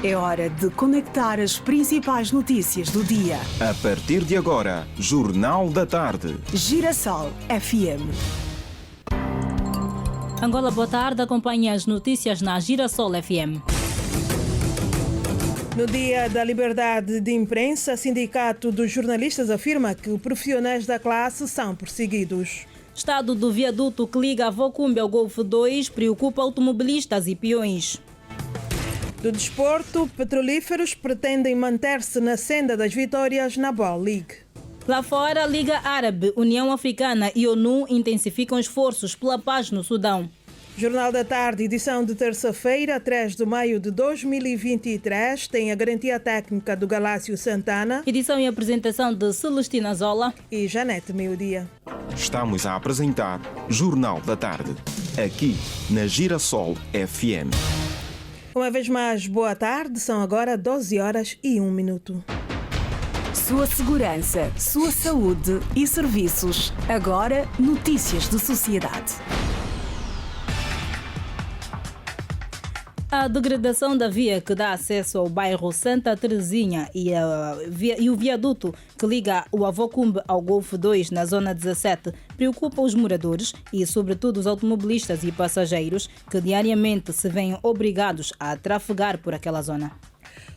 É hora de conectar as principais notícias do dia. A partir de agora, Jornal da Tarde. Girassol FM. Angola, boa tarde. Acompanhe as notícias na Girassol FM. No Dia da Liberdade de Imprensa, o Sindicato dos Jornalistas afirma que profissionais da classe são perseguidos. Estado do viaduto que liga a Vocumbe ao Golfo 2 preocupa automobilistas e peões. Do desporto, petrolíferos pretendem manter-se na senda das vitórias na Ball League. Lá fora, Liga Árabe, União Africana e ONU intensificam esforços pela paz no Sudão. Jornal da Tarde, edição de terça-feira, 3 de maio de 2023, tem a garantia técnica do Galácio Santana. Edição e apresentação de Celestina Zola e Janete Meio-Dia. Estamos a apresentar Jornal da Tarde, aqui na Girassol FM. Uma vez mais, boa tarde. São agora 12 horas e 1 minuto. Sua segurança, sua saúde e serviços. Agora, notícias de sociedade. A degradação da via que dá acesso ao bairro Santa Terezinha e o viaduto que liga o Avocumbe ao Golfo 2 na zona 17 preocupa os moradores e, sobretudo, os automobilistas e passageiros que diariamente se veem obrigados a trafegar por aquela zona.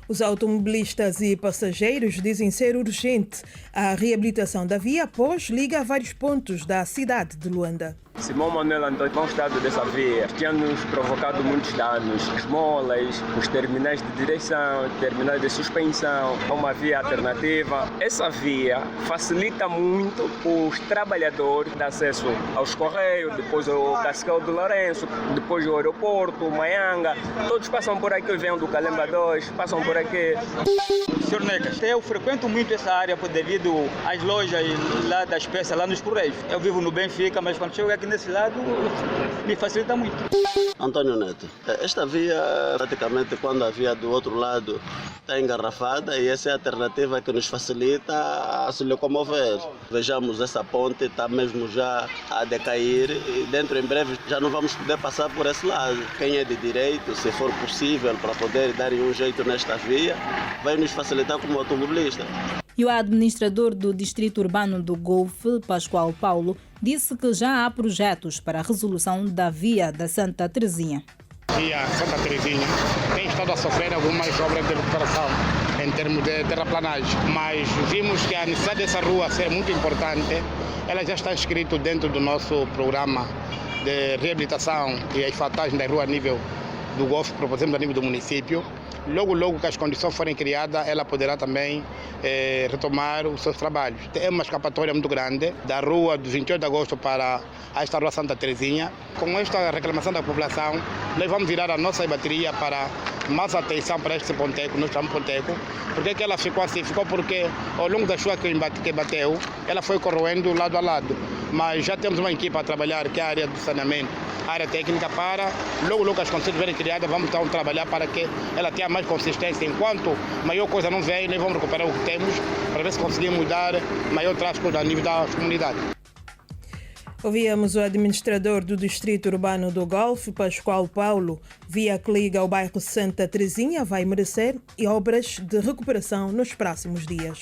Os automobilistas e passageiros dizem ser urgente a reabilitação da via, pois liga a vários pontos da cidade de Luanda. Simão Manuel Antônio, bom estado dessa via, tinha nos provocado muitos danos. As molas, os terminais de direção, terminais de suspensão, uma via alternativa. Essa via facilita muito os trabalhadores de acesso aos Correios, depois ao Cascal do Lourenço, depois ao aeroporto, Maianga. Todos passam por aqui, vêm do Calemba 2, passam por aqui. Senhor Necas, eu frequento muito essa área devido às lojas lá das peças, lá nos Correios. Eu vivo no Benfica, mas quando chego aqui nesse lado, me facilita muito. Antônio Neto, esta via, praticamente quando a via do outro lado está engarrafada, e essa é a alternativa que nos facilita a se locomover. Vejamos, essa ponte está mesmo já a decair e dentro em breve já não vamos poder passar por esse lado. Quem é de direito, se for possível, para poder dar um jeito nesta via, vai nos facilitar como automobilista. E o administrador do Distrito Urbano do Golfo, Pascoal Paulo, disse que já há projetos para a resolução da via da Santa Terezinha. A via Santa Terezinha tem estado a sofrer algumas obras de recuperação em termos de terraplanagem, mas vimos que a necessidade dessa rua ser muito importante. Ela já está inscrita dentro do nosso programa de reabilitação e asfaltagem da rua a nível do Golfo, propusemos a nível do município. Logo que as condições forem criadas, ela poderá também retomar os seus trabalhos. É uma escapatória muito grande da rua do 28 de agosto para esta rua Santa Terezinha. Com esta reclamação da população, nós vamos virar a nossa bateria para mais atenção para este ponteco, nós chamamos ponteco. Por que ela ficou assim? Ficou porque ao longo da chuva que bateu, ela foi corroendo lado a lado. Mas já temos uma equipe a trabalhar, que é a área do saneamento, a área técnica, para logo as condições estiverem criadas, vamos então trabalhar para que ela tenha mais consistência. Enquanto maior coisa não vem, nós vamos recuperar o que temos para ver se conseguimos dar maior tráfego a nível da comunidade. Ouvíamos o administrador do Distrito Urbano do Golfo, Pascoal Paulo. Via que liga ao bairro Santa Terezinha vai merecer obras de recuperação nos próximos dias.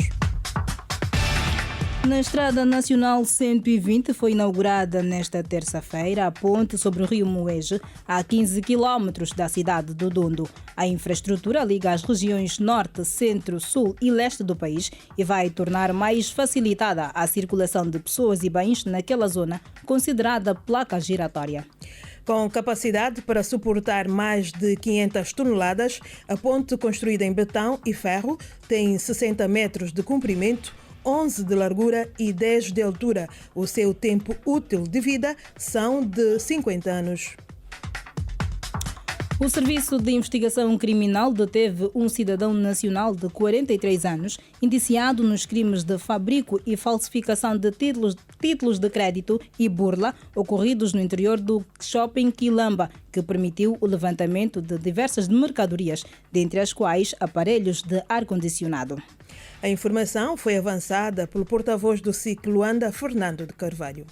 Na Estrada Nacional 120 foi inaugurada nesta terça-feira a ponte sobre o rio Moege, a 15 quilómetros da cidade do Dondo. A infraestrutura liga as regiões norte, centro, sul e leste do país e vai tornar mais facilitada a circulação de pessoas e bens naquela zona considerada placa giratória. Com capacidade para suportar mais de 500 toneladas, a ponte, construída em betão e ferro, tem 60 metros de comprimento, 11 de largura e 10 de altura. O seu tempo útil de vida são de 50 anos. O Serviço de Investigação Criminal deteve um cidadão nacional de 43 anos, indiciado nos crimes de fabrico e falsificação de títulos de crédito e burla ocorridos no interior do shopping Quilamba, que permitiu o levantamento de diversas mercadorias, dentre as quais aparelhos de ar-condicionado. A informação foi avançada pelo porta-voz do SIC Luanda, Fernando de Carvalho.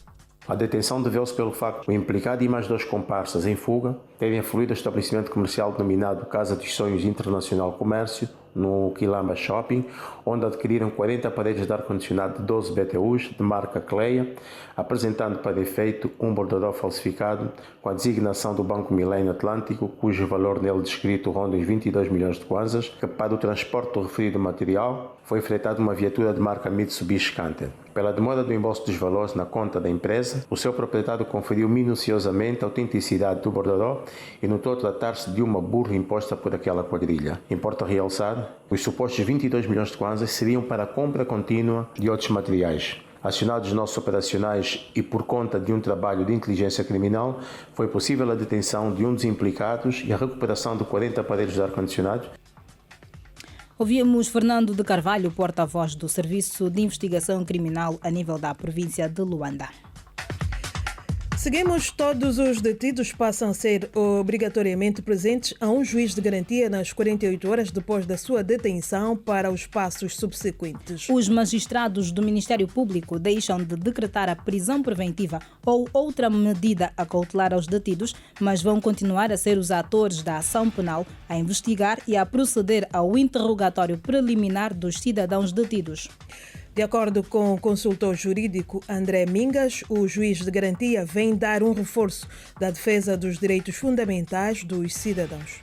A detenção deveu-se pelo facto do implicado e mais 2 comparsas em fuga terem afluído ao estabelecimento comercial denominado Casa dos Sonhos Internacional Comércio, no Quilamba Shopping, onde adquiriram 40 aparelhos de ar-condicionado de 12 BTUs de marca Cleia, apresentando para efeito um bordador falsificado com a designação do Banco Milênio Atlântico, cujo valor nele descrito ronda os 22 milhões de kwanzas, que para o transporte do referido material foi fretada uma viatura de marca Mitsubishi Canter. Pela demora do embolso dos valores na conta da empresa, o seu proprietário conferiu minuciosamente a autenticidade do bordador e notou tratar-se de uma burla imposta por aquela quadrilha. Importa realçar, os supostos 22 milhões de kwanzas seriam para a compra contínua de outros materiais. Acionados nossos operacionais e por conta de um trabalho de inteligência criminal, foi possível a detenção de um dos implicados e a recuperação de 40 aparelhos de ar-condicionado. Ouvimos Fernando de Carvalho, porta-voz do Serviço de Investigação Criminal a nível da província de Luanda. Seguimos, todos os detidos passam a ser obrigatoriamente presentes a um juiz de garantia nas 48 horas depois da sua detenção para os passos subsequentes. Os magistrados do Ministério Público deixam de decretar a prisão preventiva ou outra medida a cautelar aos detidos, mas vão continuar a ser os atores da ação penal a investigar e a proceder ao interrogatório preliminar dos cidadãos detidos. De acordo com o consultor jurídico André Mingas, o juiz de garantia vem dar um reforço da defesa dos direitos fundamentais dos cidadãos.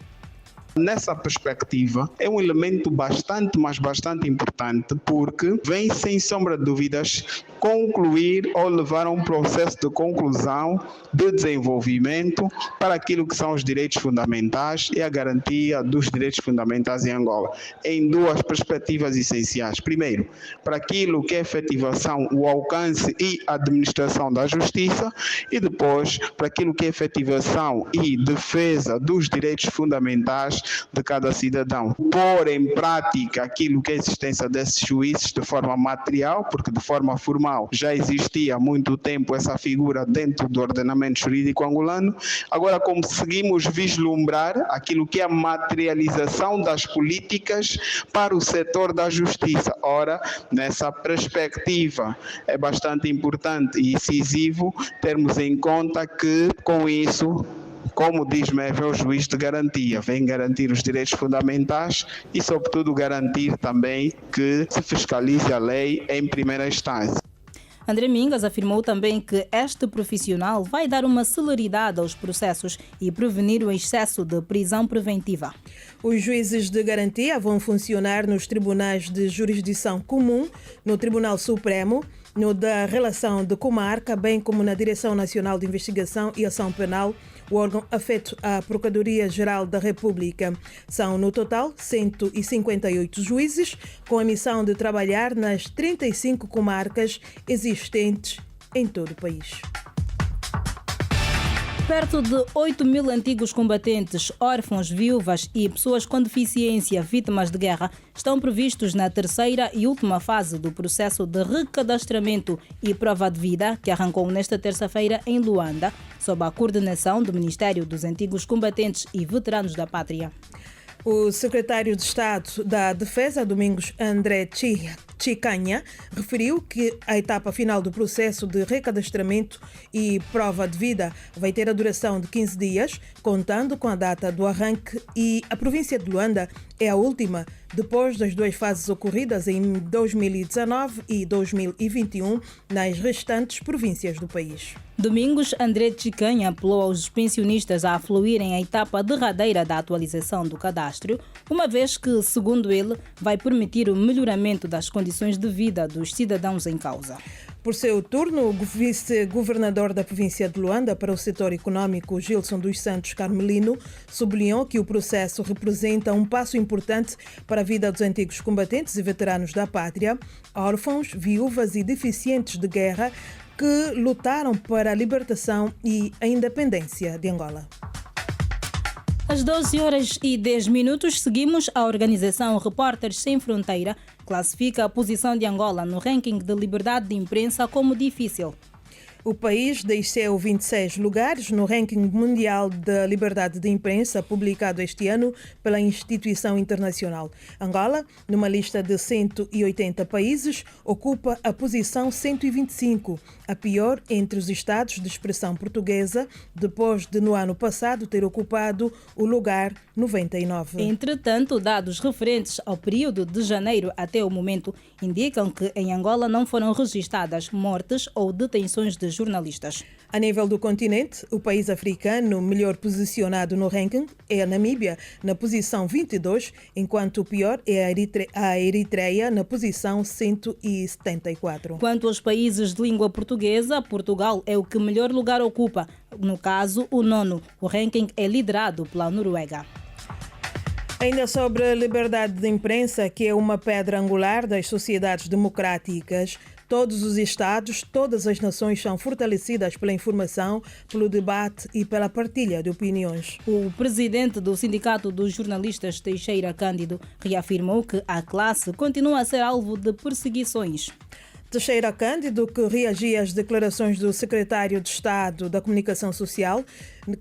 Nessa perspectiva, é um elemento bastante importante, porque vem, sem sombra de dúvidas, concluir ou levar a um processo de conclusão de desenvolvimento para aquilo que são os direitos fundamentais e a garantia dos direitos fundamentais em Angola, em duas perspectivas essenciais. Primeiro, para aquilo que é a efetivação, o alcance e a administração da justiça, e depois para aquilo que é a efetivação e defesa dos direitos fundamentais de cada cidadão. Pôr em prática aquilo que é a existência desses juízes de forma material, porque de forma formal já existia há muito tempo essa figura dentro do ordenamento jurídico angolano. Agora conseguimos vislumbrar aquilo que é a materialização das políticas para o setor da justiça. Ora, nessa perspectiva é bastante importante e incisivo termos em conta que com isso, como diz mesmo, é o juiz de garantia, vem garantir os direitos fundamentais e, sobretudo, garantir também que se fiscalize a lei em primeira instância. André Mingas afirmou também que este profissional vai dar uma celeridade aos processos e prevenir o excesso de prisão preventiva. Os juízes de garantia vão funcionar nos tribunais de jurisdição comum, no Tribunal Supremo, no da Relação de Comarca, bem como na Direção Nacional de Investigação e Ação Penal, o órgão afeto à Procuradoria-Geral da República. São, no total, 158 juízes, com a missão de trabalhar nas 35 comarcas existentes em todo o país. Perto de 8 mil antigos combatentes, órfãos, viúvas e pessoas com deficiência vítimas de guerra estão previstos na terceira e última fase do processo de recadastramento e prova de vida que arrancou nesta terça-feira em Luanda, sob a coordenação do Ministério dos Antigos Combatentes e Veteranos da Pátria. O secretário de Estado da Defesa, Domingos André Chicanha, referiu que a etapa final do processo de recadastramento e prova de vida vai ter a duração de 15 dias, contando com a data do arranque, e a província de Luanda é a última, depois das duas fases ocorridas em 2019 e 2021 nas restantes províncias do país. Domingos André Chicanha apelou aos pensionistas a afluírem à etapa derradeira da atualização do cadastro, uma vez que, segundo ele, vai permitir o melhoramento das condições de vida dos cidadãos em causa. Por seu turno, o vice-governador da província de Luanda para o setor econômico, Gilson dos Santos Carmelino, sublinhou que o processo representa um passo importante para a vida dos antigos combatentes e veteranos da pátria, órfãos, viúvas e deficientes de guerra que lutaram para a libertação e a independência de Angola. Às 12h10, seguimos. A organização Repórteres Sem Fronteira classifica a posição de Angola no ranking de liberdade de imprensa como difícil. O país desceu 26 lugares no ranking mundial da liberdade de imprensa publicado este ano pela instituição internacional. Angola, numa lista de 180 países, ocupa a posição 125, a pior entre os estados de expressão portuguesa, depois de no ano passado ter ocupado o lugar 99. Entretanto, dados referentes ao período de janeiro até o momento indicam que em Angola não foram registadas mortes ou detenções de jornalistas. A nível do continente, o país africano melhor posicionado no ranking é a Namíbia, na posição 22, enquanto o pior é a Eritreia, na posição 174. Quanto aos países de língua portuguesa, Portugal é o que melhor lugar ocupa. No caso, o 9º. O ranking é liderado pela Noruega. Ainda sobre a liberdade de imprensa, que é uma pedra angular das sociedades democráticas, todos os Estados, todas as nações são fortalecidas pela informação, pelo debate e pela partilha de opiniões. O presidente do Sindicato dos Jornalistas, Teixeira Cândido, reafirmou que a classe continua a ser alvo de perseguições. Teixeira Cândido, que reagia às declarações do secretário de Estado da Comunicação Social,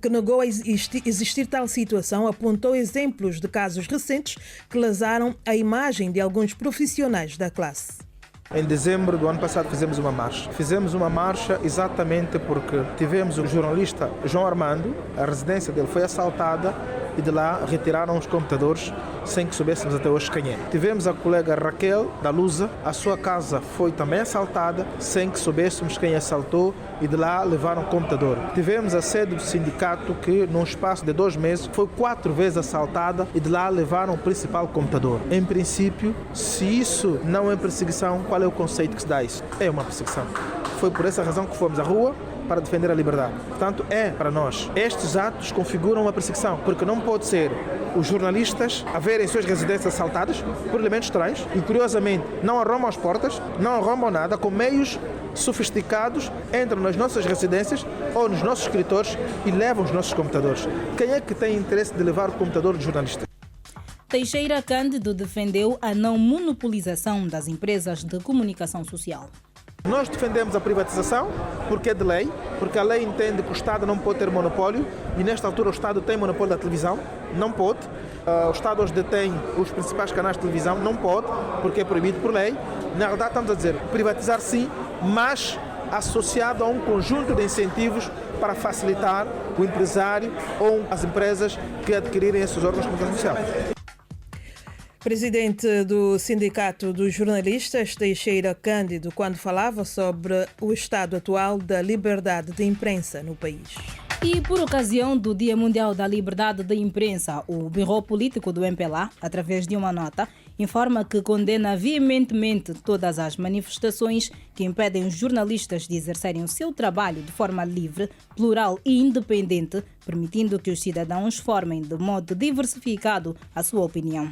que negou existir tal situação, apontou exemplos de casos recentes que lesaram a imagem de alguns profissionais da classe. Em dezembro do ano passado fizemos uma marcha. Fizemos uma marcha exatamente porque tivemos o jornalista João Armando, a residência dele foi assaltada e de lá retiraram os computadores sem que soubéssemos até hoje quem é. Tivemos a colega Raquel, da Lusa, a sua casa foi também assaltada sem que soubéssemos quem assaltou e de lá levaram o computador. Tivemos a sede do sindicato que, num espaço de 2 meses, foi 4 vezes assaltada e de lá levaram o principal computador. Em princípio, se isso não é perseguição, qual é o conceito que se dá a isso? É uma perseguição. Foi por essa razão que fomos à rua para defender a liberdade. Portanto, é para nós. Estes atos configuram uma perseguição, porque não pode ser os jornalistas a verem suas residências assaltadas por elementos estranhos e, curiosamente, não arrombam as portas, não arrombam nada, com meios sofisticados, entram nas nossas residências ou nos nossos escritórios e levam os nossos computadores. Quem é que tem interesse de levar o computador do jornalista? Teixeira Cândido defendeu a não monopolização das empresas de comunicação social. Nós defendemos a privatização porque é de lei, porque a lei entende que o Estado não pode ter monopólio e nesta altura o Estado tem monopólio da televisão, não pode. O Estado hoje detém os principais canais de televisão, não pode, porque é proibido por lei. Na verdade estamos a dizer privatizar sim, mas associado a um conjunto de incentivos para facilitar o empresário ou as empresas que adquirirem esses órgãos de comunicação social. Presidente do Sindicato dos Jornalistas, Teixeira Cândido, quando falava sobre o estado atual da liberdade de imprensa no país. E por ocasião do Dia Mundial da Liberdade de Imprensa, o Bureau Político do MPLA, através de uma nota, informa que condena veementemente todas as manifestações que impedem os jornalistas de exercerem o seu trabalho de forma livre, plural e independente, permitindo que os cidadãos formem de modo diversificado a sua opinião.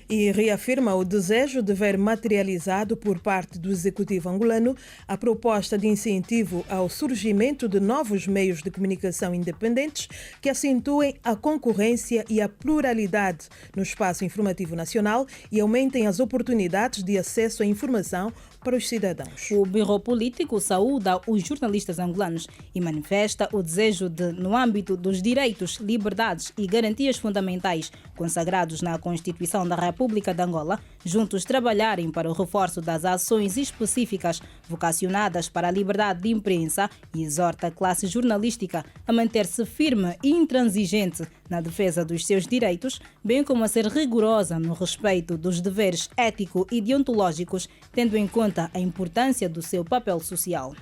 E reafirma o desejo de ver materializado por parte do Executivo angolano a proposta de incentivo ao surgimento de novos meios de comunicação independentes que acentuem a concorrência e a pluralidade no espaço informativo nacional e aumentem as oportunidades de acesso à informação para os cidadãos. O Bureau Político saúda os jornalistas angolanos e manifesta o desejo de, no âmbito dos direitos, liberdades e garantias fundamentais consagrados na Constituição da República de Angola, juntos trabalharem para o reforço das ações específicas vocacionadas para a liberdade de imprensa e exorta a classe jornalística a manter-se firme e intransigente na defesa dos seus direitos, bem como a ser rigorosa no respeito dos deveres ético e deontológicos, tendo em conta a importância do seu papel social.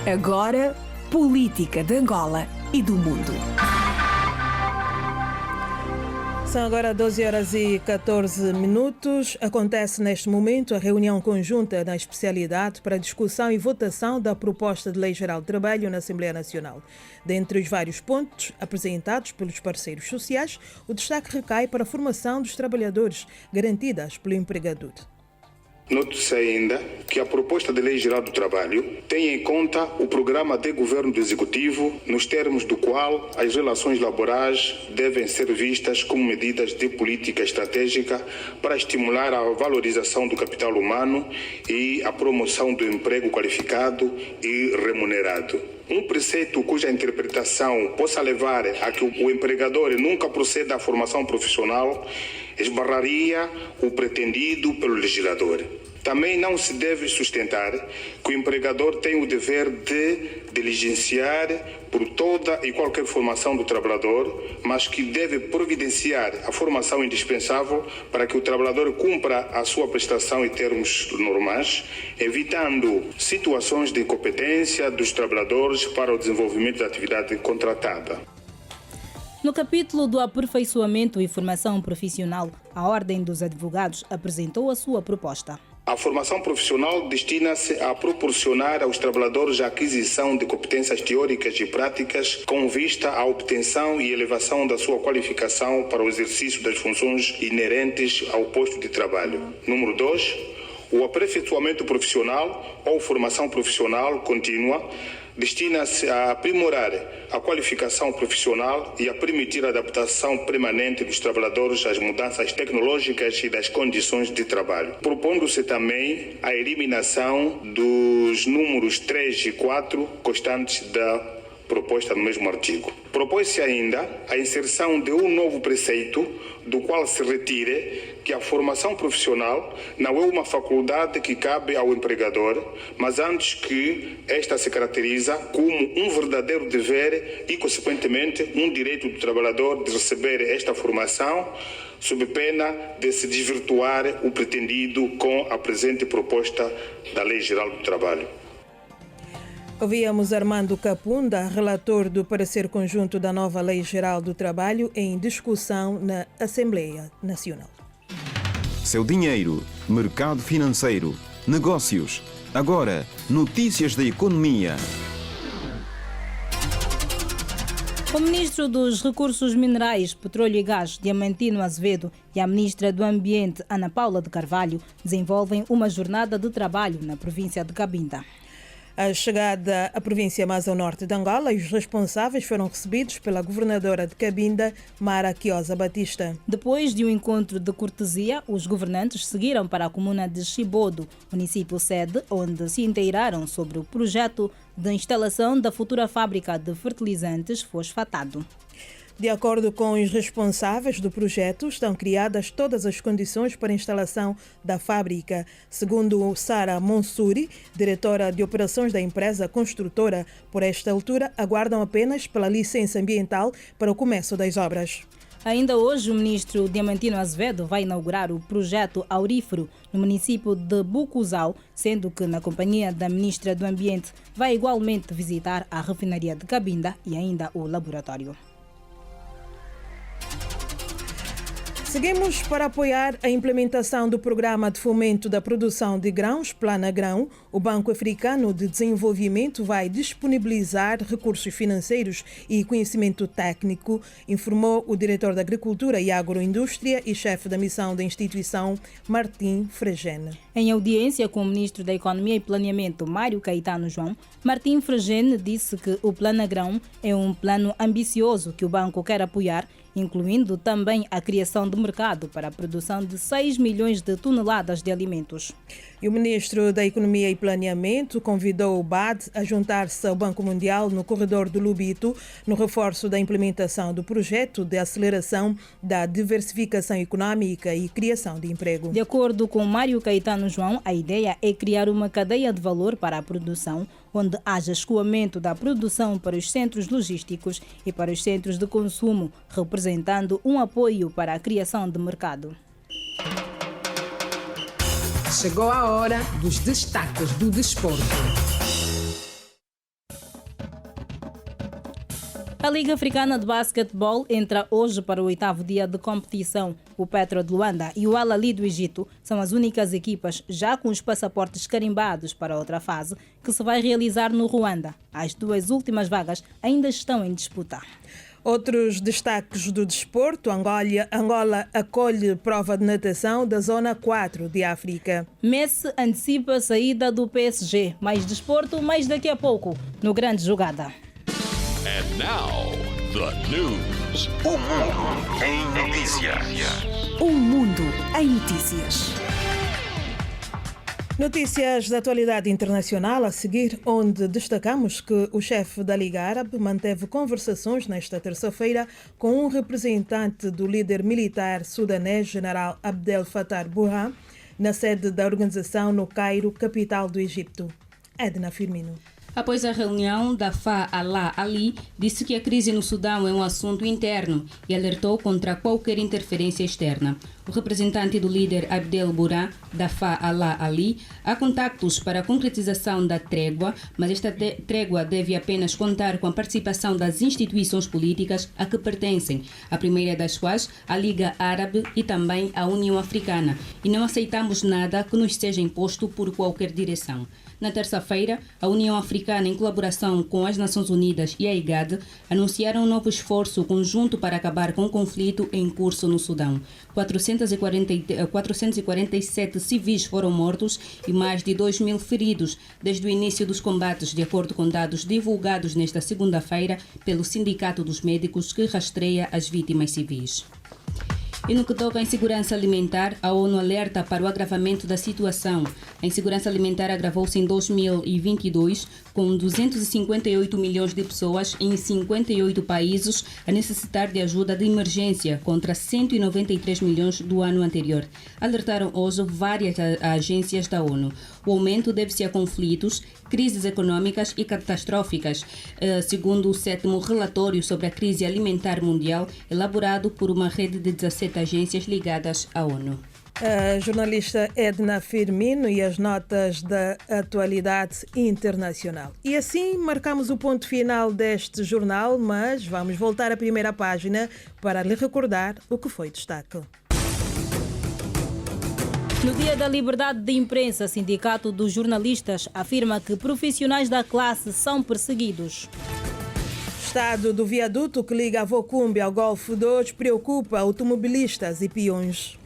Agora, política de Angola e do mundo. São agora 12h14. Acontece neste momento a reunião conjunta da especialidade para discussão e votação da proposta de Lei Geral de Trabalho na Assembleia Nacional. Dentre os vários pontos apresentados pelos parceiros sociais, o destaque recai para a formação dos trabalhadores, garantidas pelo empregador. Note-se ainda que a proposta de Lei Geral do Trabalho tem em conta o programa de governo do Executivo, nos termos do qual as relações laborais devem ser vistas como medidas de política estratégica para estimular a valorização do capital humano e a promoção do emprego qualificado e remunerado. Um preceito cuja interpretação possa levar a que o empregador nunca proceda à formação profissional esbarraria o pretendido pelo legislador. Também não se deve sustentar que o empregador tem o dever de diligenciar por toda e qualquer formação do trabalhador, mas que deve providenciar a formação indispensável para que o trabalhador cumpra a sua prestação em termos normais, evitando situações de incompetência dos trabalhadores para o desenvolvimento da atividade contratada. No capítulo do aperfeiçoamento e formação profissional, a Ordem dos Advogados apresentou a sua proposta. A formação profissional destina-se a proporcionar aos trabalhadores a aquisição de competências teóricas e práticas com vista à obtenção e elevação da sua qualificação para o exercício das funções inerentes ao posto de trabalho. Número 2. O aperfeiçoamento profissional ou formação profissional contínua destina-se a aprimorar a qualificação profissional e a permitir a adaptação permanente dos trabalhadores às mudanças tecnológicas e das condições de trabalho, propondo-se também a eliminação dos números 3 e 4 constantes da proposta no mesmo artigo. Propôs-se ainda a inserção de um novo preceito, do qual se retire que a formação profissional não é uma faculdade que cabe ao empregador, mas antes que esta se caracteriza como um verdadeiro dever e, consequentemente, um direito do trabalhador de receber esta formação, sob pena de se desvirtuar o pretendido com a presente proposta da Lei Geral do Trabalho. Ouvíamos Armando Kapunda, relator do parecer conjunto da nova Lei Geral do Trabalho, em discussão na Assembleia Nacional. Seu dinheiro, mercado financeiro, negócios. Agora, notícias da economia. O ministro dos Recursos Minerais, Petróleo e Gás, Diamantino Azevedo, e a ministra do Ambiente, Ana Paula de Carvalho, desenvolvem uma jornada de trabalho na província de Cabinda. A chegada à província mais ao norte de Angola, os responsáveis foram recebidos pela governadora de Cabinda, Mara Quiosa Batista. Depois de um encontro de cortesia, os governantes seguiram para a comuna de Chibodo, município sede, onde se inteiraram sobre o projeto de instalação da futura fábrica de fertilizantes fosfatado. De acordo com os responsáveis do projeto, estão criadas todas as condições para a instalação da fábrica. Segundo Sara Monsuri, diretora de operações da empresa construtora, por esta altura aguardam apenas pela licença ambiental para o começo das obras. Ainda hoje, o ministro Diamantino Azevedo vai inaugurar o projeto aurífero no município de Bucuzau, sendo que, na companhia da ministra do Ambiente, vai igualmente visitar a refinaria de Cabinda e ainda o laboratório. Seguimos para apoiar a implementação do Programa de Fomento da Produção de Grãos, Plana Grão. O Banco Africano de Desenvolvimento vai disponibilizar recursos financeiros e conhecimento técnico, informou o diretor da Agricultura e Agroindústria e chefe da missão da instituição, Martim Frejene. Em audiência com o ministro da Economia e Planeamento, Mário Caetano João, Martim Frejene disse que o Plana Grão é um plano ambicioso que o banco quer apoiar, incluindo também a criação de mercado para a produção de 6 milhões de toneladas de alimentos. E o ministro da Economia e Planeamento convidou o BAD a juntar-se ao Banco Mundial no corredor do Lubito, no reforço da implementação do projeto de aceleração da diversificação econômica e criação de emprego. De acordo com Mário Caetano João, a ideia é criar uma cadeia de valor para a produção, onde haja escoamento da produção para os centros logísticos e para os centros de consumo, representando um apoio para a criação de mercado. Chegou a hora dos destaques do desporto. A Liga Africana de Basquetebol entra hoje para o 8º dia de competição. O Petro de Luanda e o Al-Ahly do Egito são as únicas equipas já com os passaportes carimbados para outra fase, que se vai realizar no Ruanda. As duas últimas vagas ainda estão em disputa. Outros destaques do desporto: Angola acolhe prova de natação da Zona 4 de África. Messi antecipa a saída do PSG. Mais desporto, mais daqui a pouco, no Grande Jogada. And now, the news. O mundo em notícias. Um mundo em notícias. Notícias da atualidade internacional a seguir, onde destacamos que o chefe da Liga Árabe manteve conversações nesta terça-feira com um representante do líder militar sudanês, general Abdel Fattah al-Burhan, na sede da organização no Cairo, capital do Egito. Edna Firmino. Após a reunião, Dafaa Ali disse que a crise no Sudão é um assunto interno e alertou contra qualquer interferência externa. O representante do líder Abdel Burhan, Dafaa Ali, há contactos para a concretização da trégua, mas esta trégua deve apenas contar com a participação das instituições políticas a que pertencem, a primeira das quais a Liga Árabe e também a União Africana, e não aceitamos nada que nos seja imposto por qualquer direção. Na terça-feira, a União Africana, em colaboração com as Nações Unidas e a IGAD, anunciaram um novo esforço conjunto para acabar com o conflito em curso no Sudão. 447 civis foram mortos e mais de 2.000 feridos desde o início dos combates, de acordo com dados divulgados nesta segunda-feira pelo Sindicato dos Médicos, que rastreia as vítimas civis. E no que toca à insegurança alimentar, a ONU alerta para o agravamento da situação. A insegurança alimentar agravou-se em 2022, com 258 milhões de pessoas em 58 países a necessitar de ajuda de emergência, contra 193 milhões do ano anterior. Alertaram hoje várias agências da ONU. O aumento deve-se a conflitos, crises econômicas e catastróficas, segundo o 7º relatório sobre a crise alimentar mundial, elaborado por uma rede de 17 agências ligadas à ONU. A jornalista Edna Firmino e as notas da atualidade internacional. E assim marcamos o ponto final deste jornal, mas vamos voltar à primeira página para lhe recordar o que foi destaque. No Dia da Liberdade de Imprensa, o Sindicato dos Jornalistas afirma que profissionais da classe são perseguidos. Estado do viaduto que liga a Vocumbi ao Golfo 2 preocupa automobilistas e peões.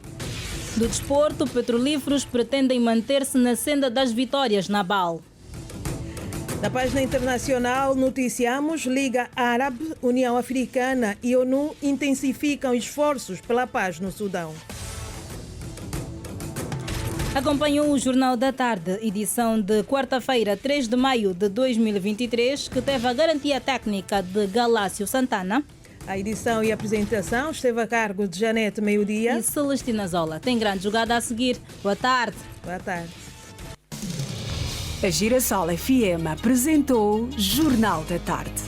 Do desporto, petrolíferos pretendem manter-se na senda das vitórias na BAL. Na página internacional, noticiamos: Liga Árabe, União Africana e ONU intensificam esforços pela paz no Sudão. Acompanhou o Jornal da Tarde, edição de quarta-feira, 3 de maio de 2023, que teve a garantia técnica de Galácio Santana. A edição e a apresentação esteve a cargo de Janete Meio-Dia e Celestina Zola. Tem grande jogada a seguir. Boa tarde. Boa tarde. A Girassol FM apresentou Jornal da Tarde.